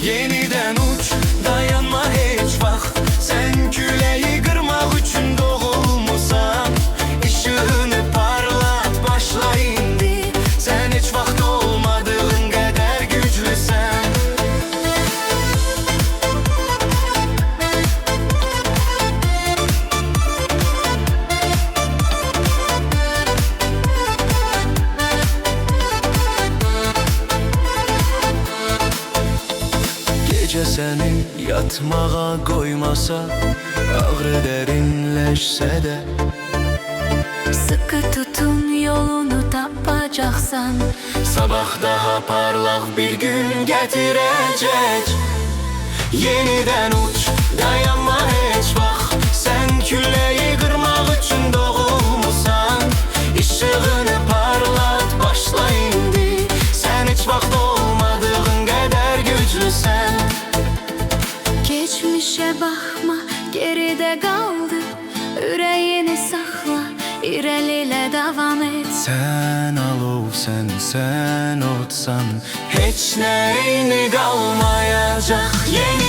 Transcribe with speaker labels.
Speaker 1: Yeniden uç, dayanma hiç vaxt. Sen küleyi qırmaq üçün doğulmusan. İşığını parlat, başla indi. Sen heç vaxt olmadığın qədər güclüsən. Gece seni yatmağa koymasa, ağrı derinleşse de
Speaker 2: sıkı tutun, yolunu tapacaksan.
Speaker 1: sabah daha parlak bir gün getirecek. Yeniden uç, dayanma heç vaxt. Sen küleyi qırmaq üçün doğulmusan. İşığını parlat, başla indi. Sen heç vaxt olmadığın qədər güclüsən.
Speaker 2: Geçmişe bakma, geride kaldı. Yüreğini sakla, irəlilə devam et.
Speaker 1: Sen alovsen, sen otsan, heç nəyini qalmayacaq. Yeni